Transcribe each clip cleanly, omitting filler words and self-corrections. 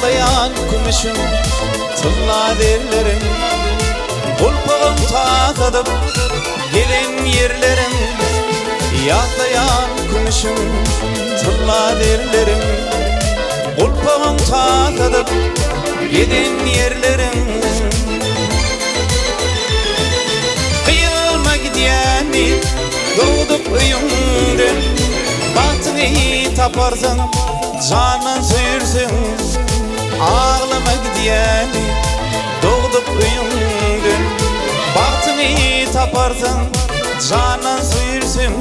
Yağlayan kumuşum tılla derlerim, kulpağım takadıp gelin yerlerim. Yağlayan kumuşum tılla derlerim, kulpağım takadıp gelin yerlerim. Kıyılma gidiyeni doğduk uyumden, bahtını taparsın canın suyursun. Ağlama gidiyeni doğduk uyumden, bahtını taparsın canın suyursun.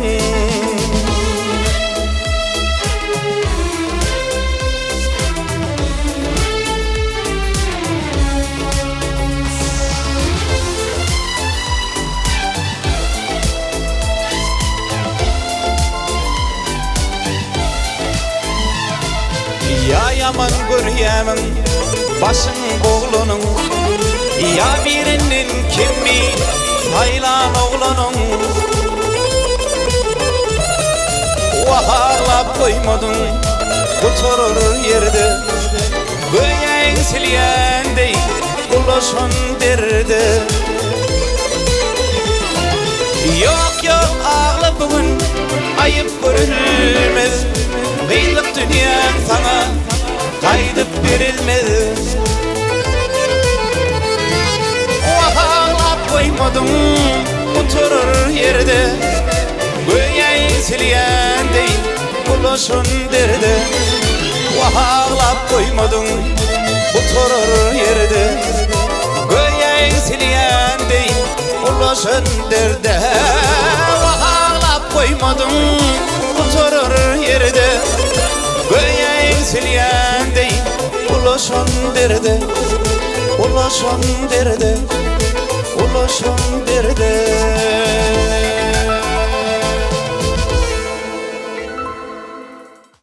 Ya yaman görüyemem başın oğlunun, ya birinin kimi saylan oğlunun. Vahağlap koymadın oturur yerde, göğen silyendey ulaşın derdi. Yok yok ağla bugün ayıp görülmez, kıyılık dünyan sana kaydıp verilmez. Vahağlap koymadın oturur yerde, göğen silyendey ulaşın derdi. Vahağlap koymadın oturur yerde, göğen silyendey ulaşın derdi. Vahağlap koymadın oturur yerde, göğen silyendey ulaşın derdi. Ulaşın derdi, ulaşın derdi.